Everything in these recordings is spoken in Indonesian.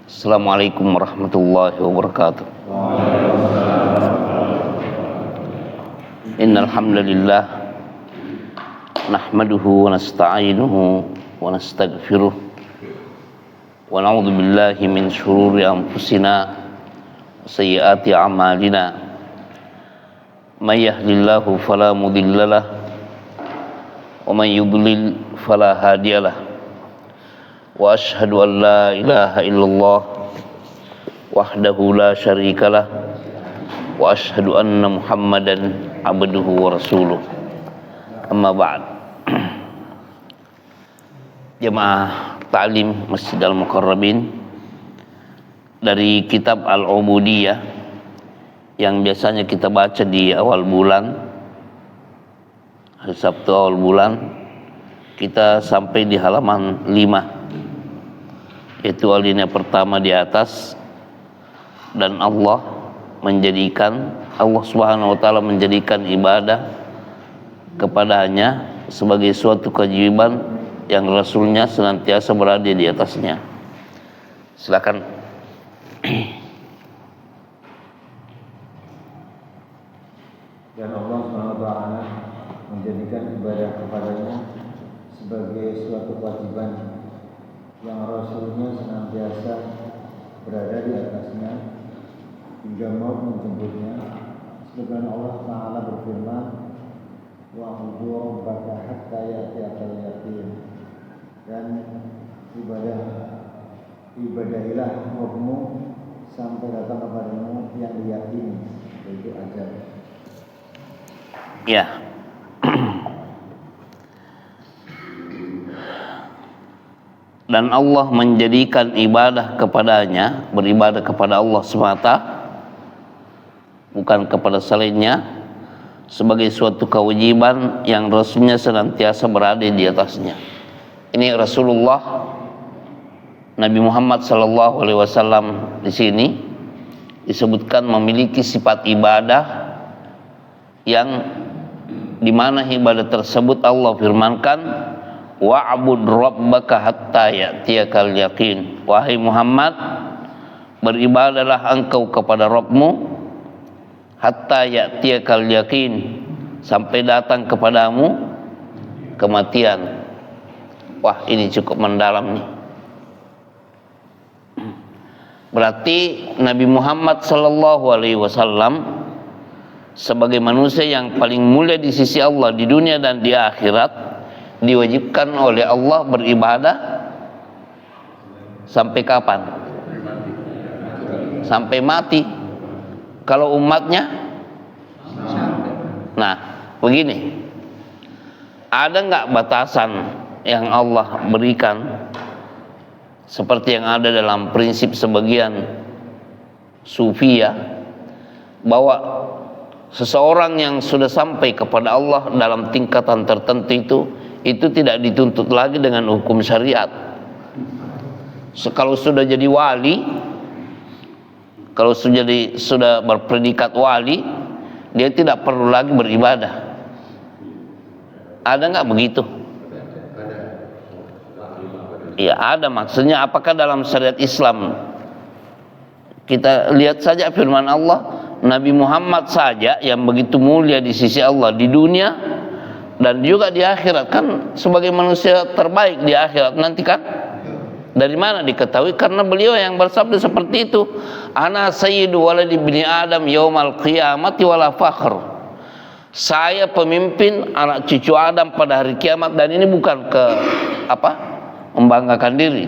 Assalamualaikum warahmatullahi wabarakatuh. Innal hamdalillah nahmaduhu wa nasta'inuhu wa nastaghfiruh wa na'udzu billahi min shururi anfusina wa sayyiati a'malina. May yahdihillahu fala mudhillalah wa may yudlil fala hadiyalah. Wa ashhadu an la ilaha illallah wahdahu la syarikalah wa ashhadu anna Muhammadan abduhu wa rasuluh. Amma ba'd. Jemaah Ta'lim Masjid Al-Mukarramin, dari kitab Al-Ubudiyah yang biasanya kita baca di awal bulan, hari Sabtu awal bulan, kita sampai di halaman 5, yaitu alinea pertama di atas. Dan Allah Subhanahu wa ta'ala menjadikan ibadah kepadanya sebagai suatu kewajiban yang Rasulnya senantiasa berada di atasnya. Silakan. Dan Allah SWT menjadikan ibadah kepadanya sebagai suatu kewajiban yang Rasulnya senantiasa berada di atasnya hingga maut menjemputnya. Sebagaimana Allah Ta'ala berfirman, wa'budu rabbaka hatta ya'tiyakal yaqin, dan ibadahilah Rabbmu sampai datang kepadamu yang diyakini, yaitu ajal. Ya. Dan Allah menjadikan ibadah kepadanya, beribadah kepada Allah semata, bukan kepada selainnya, sebagai suatu kewajiban yang Rasulnya senantiasa berada di atasnya. Ini Rasulullah Nabi Muhammad SAW di sini disebutkan memiliki sifat ibadah yang dimana ibadah tersebut Allah firmankan, wa'bud rabbaka hatta ya'tiyakal yaqin. Wahai Muhammad, beribadahlah engkau kepada Rabbmu hatta ya'tiyakal yaqin, sampai datang kepadamu kematian. Wah, ini cukup mendalam nih. Berarti Nabi Muhammad SAW sebagai manusia yang paling mulia di sisi Allah di dunia dan di akhirat, diwajibkan oleh Allah beribadah sampai kapan? Sampai mati. Kalau umatnya, nah begini, ada nggak batasan yang Allah berikan seperti yang ada dalam prinsip sebagian sufia, bahwa seseorang yang sudah sampai kepada Allah dalam tingkatan tertentu itu tidak dituntut lagi dengan hukum syariat. Kalau sudah jadi wali, kalau sudah berpredikat wali, dia tidak perlu lagi beribadah. Ada nggak begitu? Iya, ada. Maksudnya apakah dalam syariat Islam? Kita lihat saja firman Allah, Nabi Muhammad saja yang begitu mulia di sisi Allah di dunia dan juga di akhirat, kan sebagai manusia terbaik di akhirat nanti kan. Dari mana diketahui? Karena beliau yang bersabda seperti itu, ana sayyidu waladi ibni adam yaumal qiyamati wala fakhr. Saya pemimpin anak cucu Adam pada hari kiamat, dan ini bukan membanggakan diri.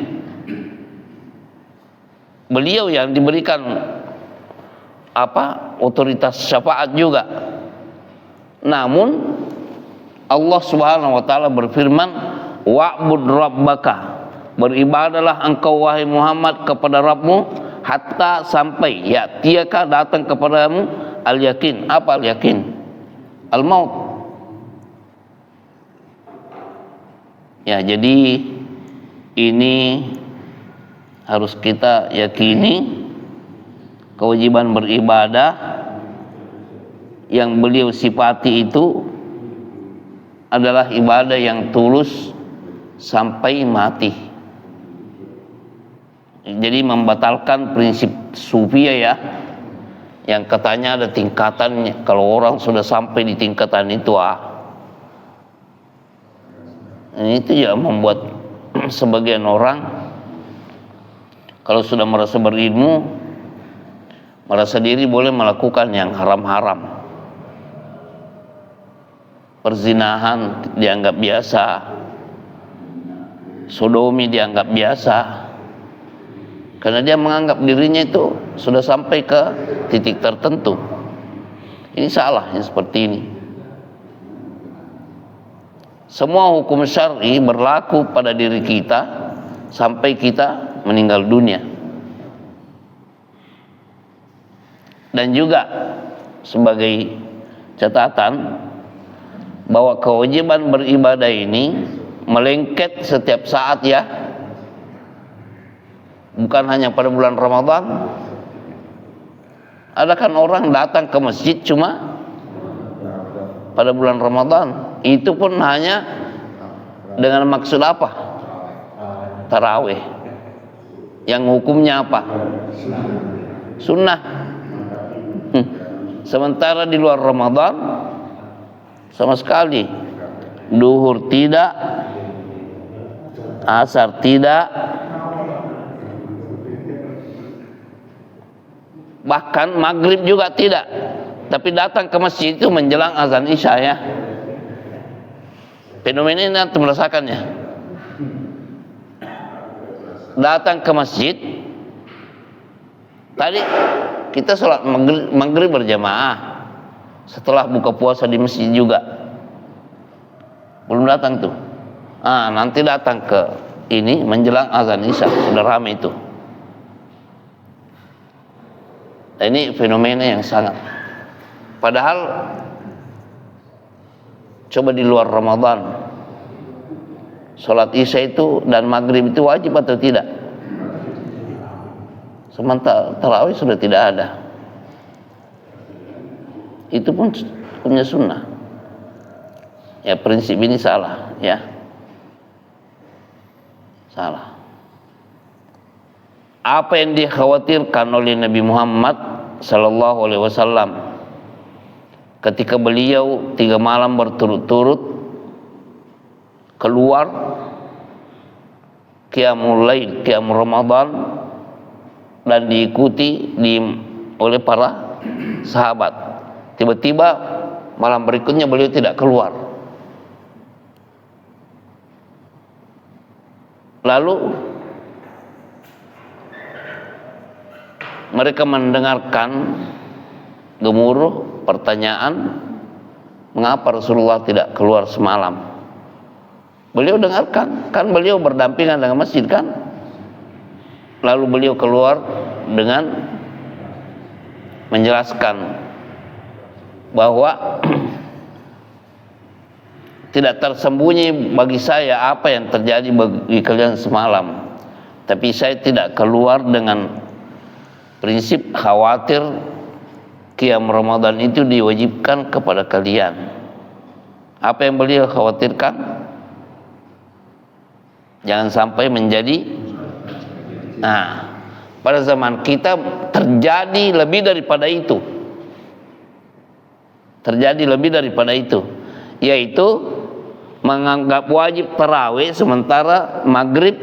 Beliau yang diberikan otoritas syafaat juga. Namun Allah Subhanahu wa ta'ala berfirman, wa'bud rabbaka, beribadahlah engkau wahai Muhammad kepada Rabbmu hatta sampai ya'tiyaka, datang kepadamu al-yakin. Apa al-yakin? Al-maut. Ya, jadi ini harus kita yakini, kewajiban beribadah yang beliau sifati itu adalah ibadah yang tulus sampai mati. Jadi membatalkan prinsip sufia ya, yang katanya ada tingkatannya. Kalau orang sudah sampai di tingkatan itu itu ya membuat sebagian orang kalau sudah merasa berilmu, merasa diri boleh melakukan yang haram-haram. Perzinahan dianggap biasa, sodomi dianggap biasa, karena dia menganggap dirinya itu sudah sampai ke titik tertentu. Ini salah yang seperti ini. Semua hukum syar'i berlaku pada diri kita sampai kita meninggal dunia. Dan juga sebagai catatan bahwa kewajiban beribadah ini melengket setiap saat ya. Bukan hanya pada bulan Ramadan. Ada kan orang datang ke masjid cuma pada bulan Ramadan. Itu pun hanya dengan maksud apa? Tarawih. Yang hukumnya apa? Sunnah. Sementara di luar Ramadan sama sekali duhur tidak, asar tidak, bahkan maghrib juga tidak. Tapi datang ke masjid itu menjelang azan isya ya. Fenomena ini antum merasakannya. Datang ke masjid, tadi kita sholat maghrib berjamaah, setelah buka puasa di masjid juga belum datang tuh. Nanti datang ke ini menjelang azan isya, sudah ramai itu. Nah, ini fenomena yang sangat. Padahal coba di luar Ramadan, sholat isya itu dan maghrib itu wajib atau tidak? Sementara tarawih sudah tidak ada. Itu pun punya sunnah. Ya, prinsip ini salah ya. Salah. Apa yang dikhawatirkan oleh Nabi Muhammad sallallahu alaihi wasallam ketika beliau 3 malam berturut-turut keluar qiyamul lail, qiyam Ramadan, dan diikuti oleh para sahabat. Tiba-tiba malam berikutnya beliau tidak keluar. Lalu mereka mendengarkan gemuruh pertanyaan, mengapa Rasulullah tidak keluar semalam? Beliau dengarkan, kan beliau berdampingan dengan masjid kan? Lalu beliau keluar dengan menjelaskan bahwa tidak tersembunyi bagi saya apa yang terjadi bagi kalian semalam, tapi saya tidak keluar dengan prinsip khawatir qiyam Ramadan itu diwajibkan kepada kalian. Apa yang beliau khawatirkan? Jangan sampai menjadi. Pada zaman kita terjadi lebih daripada itu. Terjadi lebih daripada itu, yaitu menganggap wajib tarawih sementara maghrib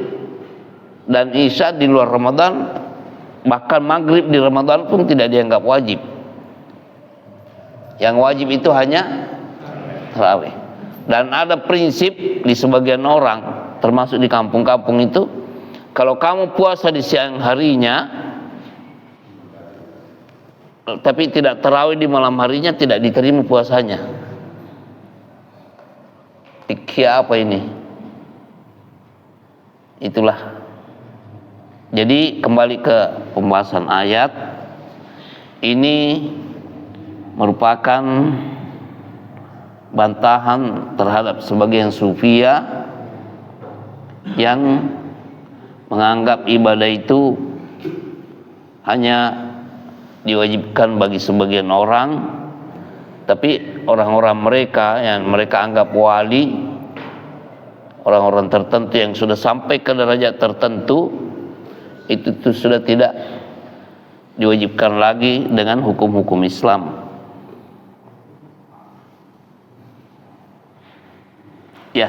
dan isya di luar Ramadan, bahkan maghrib di Ramadan pun tidak dianggap wajib. Yang wajib itu hanya tarawih. Dan ada prinsip di sebagian orang, termasuk di kampung-kampung itu, kalau kamu puasa di siang harinya tapi tidak tarawih di malam harinya, tidak diterima puasanya. Fikih apa ini? Itulah. Jadi kembali ke pembahasan ayat ini, merupakan bantahan terhadap sebagian sufia yang menganggap ibadah itu hanya diwajibkan bagi sebagian orang, tapi orang-orang mereka yang mereka anggap wali, orang-orang tertentu yang sudah sampai ke derajat tertentu, itu sudah tidak diwajibkan lagi dengan hukum-hukum Islam. Ya,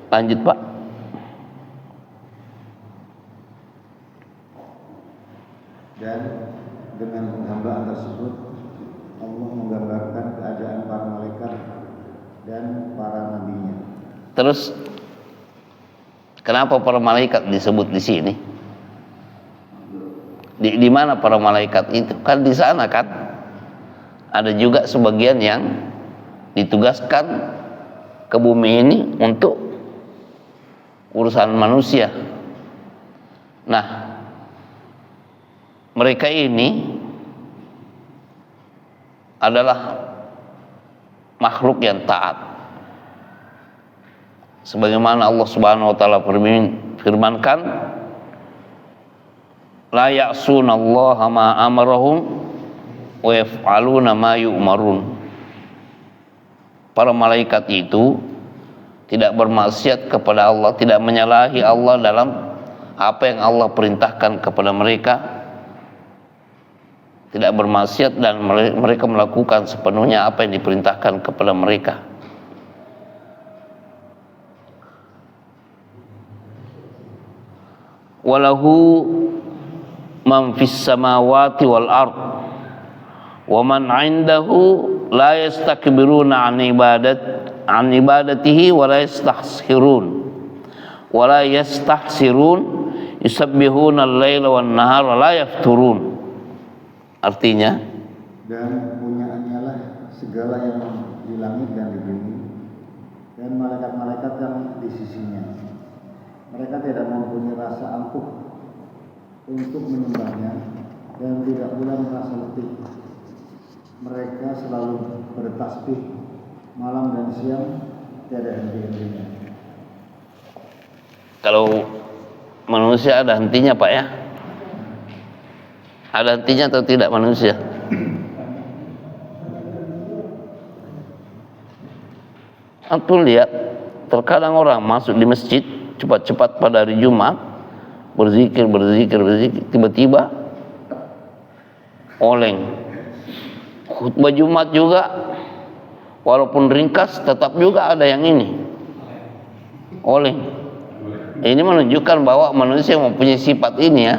lanjut Pak. Dan dengan penghambaan tersebut Allah menggambarkan keadaan para malaikat dan para nabinya. Terus kenapa para malaikat disebut di sini? Di mana para malaikat itu? Kan di sana kan ada juga sebagian yang ditugaskan ke bumi ini untuk urusan manusia. Nah, mereka ini adalah makhluk yang taat. Sebagaimana Allah Subhanahu wa taala firmankan, la ya'sunallaha ma amarahum wa yaf'aluna ma yu'marun. Para malaikat itu tidak bermaksiat kepada Allah, tidak menyalahi Allah dalam apa yang Allah perintahkan kepada mereka, tidak bermaksiat, dan mereka melakukan sepenuhnya apa yang diperintahkan kepada mereka. Walahu man fis samawati wal ard wa man 'indahu la yastakbiruna an ibadatihi wa la yastahsirun yusabbihuna al-laila wan nahara la yafturun. Artinya, dan punyaannya lah segala yang di langit dan di bumi, dan malaikat-malaikat yang di sisinya. Mereka tidak mempunyai rasa ampuh untuk menyembahnya dan tidak pula merasa letih. Mereka selalu bertasbih malam dan siang, tiada henti-hentinya. Kalau manusia ada hentinya Pak ya? Ada hentinya atau tidak manusia? Antum lihat, terkadang orang masuk di masjid cepat-cepat pada hari Jumat, berzikir, tiba-tiba oleng. Khutbah Jumat juga walaupun ringkas tetap juga ada yang ini oleng. Ini menunjukkan bahwa manusia mempunyai sifat ini ya.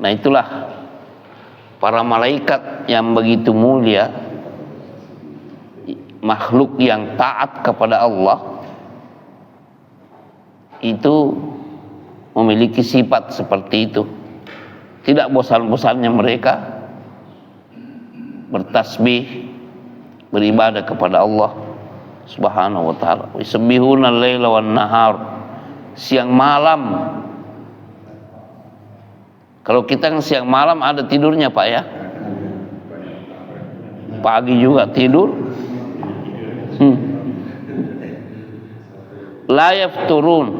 Nah, itulah para malaikat yang begitu mulia, makhluk yang taat kepada Allah, itu memiliki sifat seperti itu. Tidak bosan-bosannya mereka bertasbih, beribadah kepada Allah Subhanahu wa taala. Yusabbihuna al-laila wan nahar, siang malam. Kalau kita siang malam ada tidurnya Pak ya, pagi juga tidur. La yafturun,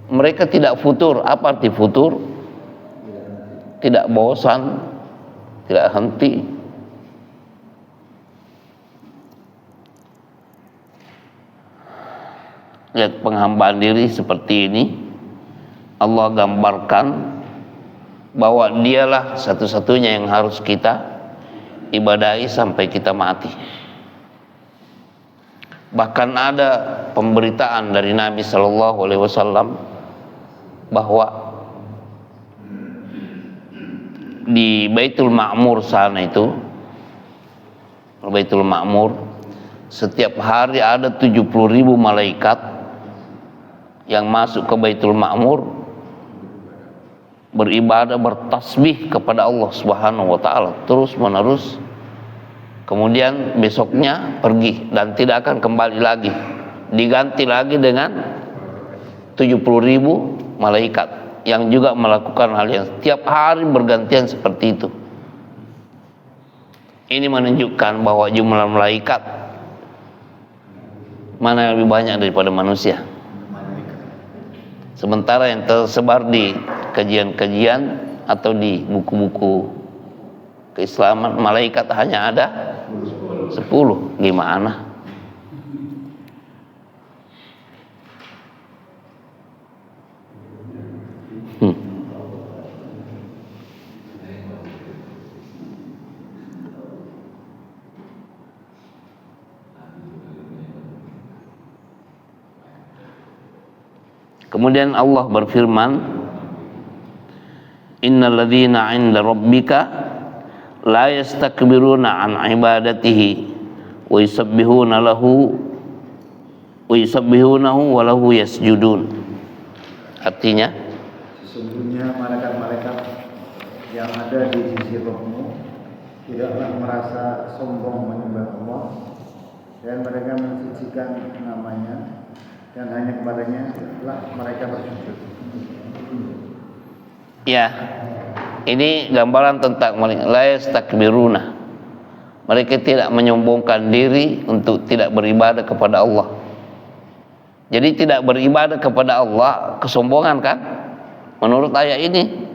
mereka tidak futur. Apa arti futur? Tidak bosan, tidak henti. Lihat penghambaan diri seperti ini, Allah gambarkan bahwa dialah satu-satunya yang harus kita ibadahi sampai kita mati. Bahkan ada pemberitaan dari Nabi Shallallahu Alaihi Wasallam bahwa di Baitul Ma'mur sana itu, Baitul Ma'mur, setiap hari ada 70.000 malaikat yang masuk ke Baitul Ma'mur, beribadah, bertasbih kepada Allah Subhanahu wa taala terus menerus. Kemudian besoknya pergi dan tidak akan kembali lagi, diganti lagi dengan 70.000 malaikat yang juga melakukan hal yang setiap hari bergantian seperti itu. Ini menunjukkan bahwa jumlah malaikat mana yang lebih banyak daripada manusia. Sementara yang tersebar di kajian-kajian atau di buku-buku keislaman, malaikat hanya ada 10. Gimana? Kemudian Allah berfirman, innal ladzina 'inda rabbika la yastakbiruna an ibadatihi wa yusabbihunahu wa lahu yasjudun. Artinya, sesungguhnya malaikat-malaikat yang ada di sisi Rohmu tidaklah merasa sombong menyembah Allah, dan mereka mensucikan namanya, dan hanya kepadanya lah mereka bersujud. Ya, ini gambaran tentang la yastakbiruna. Mereka tidak menyombongkan diri untuk tidak beribadah kepada Allah. Jadi tidak beribadah kepada Allah kesombongan kan? Menurut ayat ini.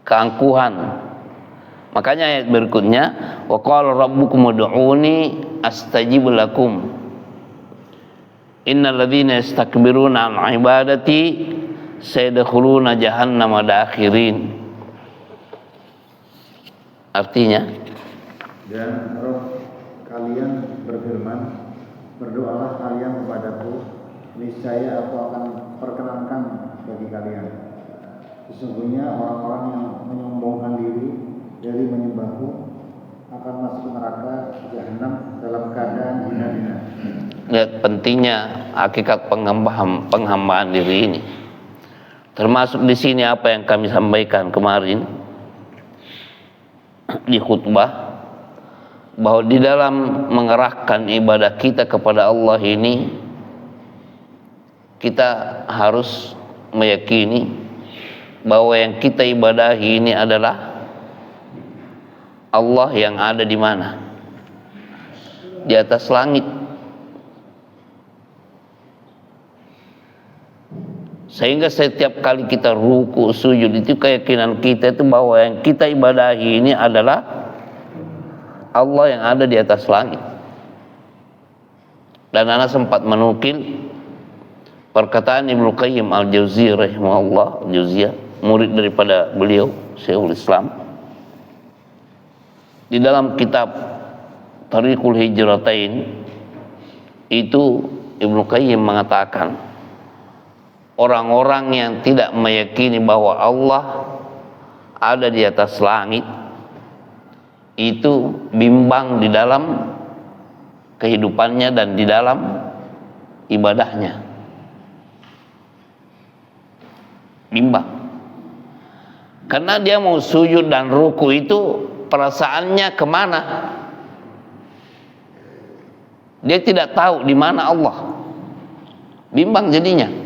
Keangkuhan. Makanya ayat berikutnya, wa qala rabbukum ud'uni astajib lakum. Innal ladzina yastakbiruna an ibadati sayadkhuluna jahannama dakhirin. Artinya, dan Roh kalian berfirman, berdoalah kalian kepadaku, niscaya aku akan perkenankan bagi kalian. Sesungguhnya orang-orang yang menyombongkan diri dari menyembahku akan masuk neraka jahanam dalam keadaan hina-hina. Lihat pentingnya hakikat penghambaan diri ini. Termasuk di sini apa yang kami sampaikan kemarin di khutbah, bahwa di dalam mengerahkan ibadah kita kepada Allah ini, kita harus meyakini bahwa yang kita ibadahi ini adalah Allah yang ada di mana? Di atas langit. Sehingga setiap kali kita ruku, sujud, itu keyakinan kita itu bahwa yang kita ibadahi ini adalah Allah yang ada di atas langit. Dan ana sempat menukil perkataan Ibnu Qayyim al-Jauziyah rahimahullah, murid daripada beliau Syekhul Islam, di dalam kitab Thariqul Hijratain itu Ibnu Qayyim mengatakan, orang-orang yang tidak meyakini bahwa Allah ada di atas langit itu bimbang di dalam kehidupannya dan di dalam ibadahnya. Bimbang. Karena dia mau sujud dan ruku itu perasaannya kemana? Dia tidak tahu di mana Allah. Bimbang jadinya.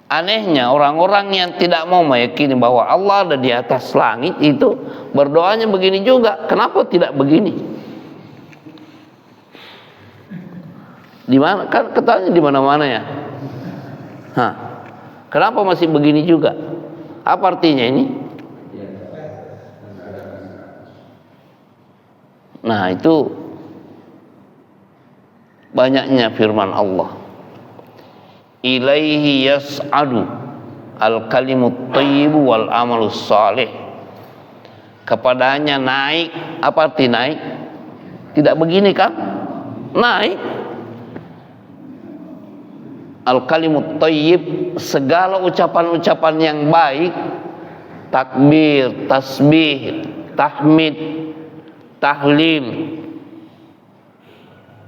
Anehnya orang-orang yang tidak mau meyakini bahwa Allah ada di atas langit itu berdoanya begini juga. Kenapa tidak begini? Di mana? Kan katanya di mana-mana ya. Hah. Kenapa masih begini juga? Apa artinya ini? Nah, itu banyaknya firman Allah. Ilaihi yas'adu al-kalimut thayyibu wal amalus salih. Kepadanya naik. Apa arti naik? Tidak begini kan? Naik. Al-kalimut thayyib, segala ucapan-ucapan yang baik, takbir, tasbih, tahmid, tahlil,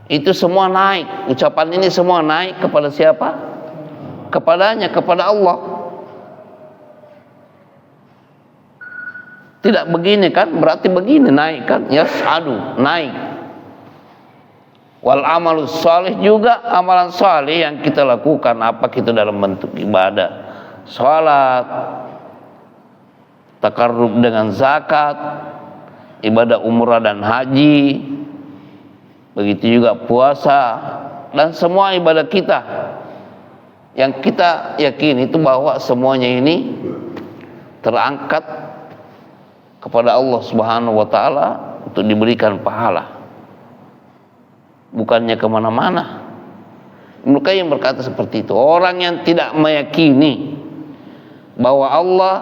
itu semua naik. Ucapan ini semua naik kepada siapa? Kepadanya, kepada Allah. Tidak begini kan? Berarti begini naik kan? Yas'adu, naik. Wal amalus salih juga, amalan salih yang kita lakukan, apa kita dalam bentuk ibadah, salat, takarrub dengan zakat, ibadah umrah dan haji, begitu juga puasa, dan semua ibadah kita yang kita yakini itu bahwa semuanya ini terangkat kepada Allah Subhanahu wa ta'ala untuk diberikan pahala, bukannya kemana-mana. Ibnu Qayyim berkata seperti itu. Orang yang tidak meyakini bahwa Allah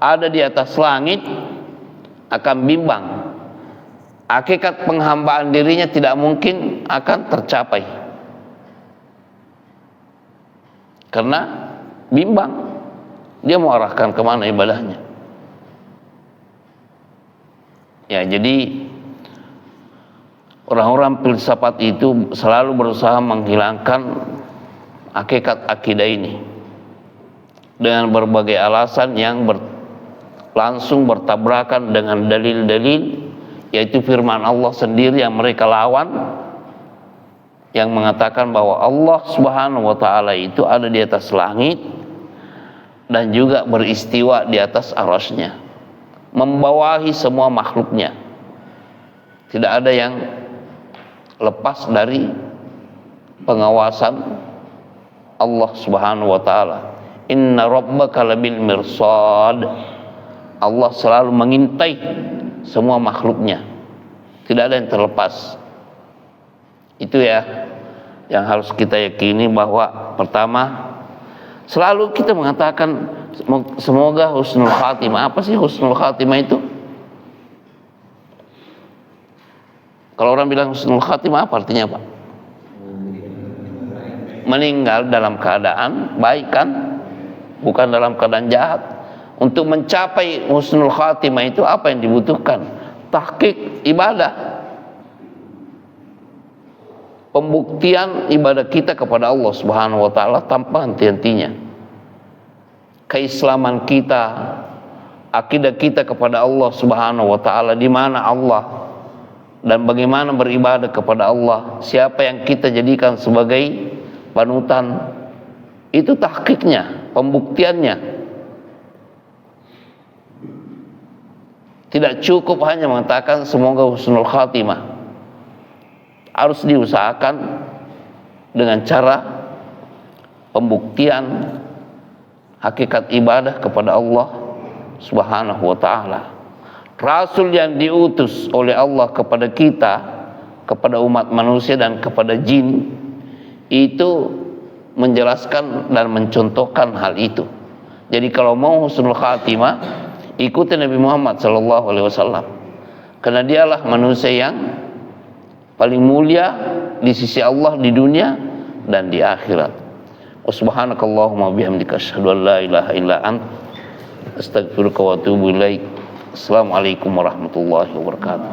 ada di atas langit akan bimbang hakikat penghambaan dirinya tidak mungkin akan tercapai. Karena bimbang, dia mau arahkan kemana ibadahnya. Ya, jadi orang-orang filsafat itu selalu berusaha menghilangkan hakikat akidah ini dengan berbagai alasan yang langsung bertabrakan dengan dalil-dalil, yaitu firman Allah sendiri yang mereka lawan, yang mengatakan bahwa Allah Subhanahu wa ta'ala itu ada di atas langit dan juga beristiwa di atas arasy-Nya, membawahi semua makhluknya. Tidak ada yang lepas dari pengawasan Allah Subhanahu wa ta'ala. Inna rabbaka labil mirsad. Allah selalu mengintai semua makhluknya, tidak ada yang terlepas. Itu ya yang harus kita yakini, bahwa pertama selalu kita mengatakan semoga husnul khatimah. Apa sih husnul khatimah itu? Kalau orang bilang husnul khatimah, apa artinya Pak? Meninggal dalam keadaan baik kan? Bukan dalam keadaan jahat. Untuk mencapai husnul khatimah itu apa yang dibutuhkan? Tahqiq ibadah, pembuktian ibadah kita kepada Allah Subhanahu wa ta'ala tanpa henti-hentinya. Keislaman kita, akidah kita kepada Allah Subhanahu wa ta'ala, di mana Allah dan bagaimana beribadah kepada Allah, siapa yang kita jadikan sebagai panutan, itu tahqiqnya, pembuktiannya. Tidak cukup hanya mengatakan semoga husnul khatimah. Harus diusahakan dengan cara pembuktian hakikat ibadah kepada Allah Subhanahu wa ta'ala. Rasul yang diutus oleh Allah kepada kita, kepada umat manusia dan kepada jin, itu menjelaskan dan mencontohkan hal itu. Jadi kalau mau husnul khatimah, ikuti Nabi Muhammad SAW, karena dialah manusia yang paling mulia di sisi Allah di dunia dan di akhirat. Subhanakallahumma bihamdika asyhadu an la ilaha illa anta astaghfiruka wa atubu ilaik. Assalamualaikum warahmatullahi wabarakatuh.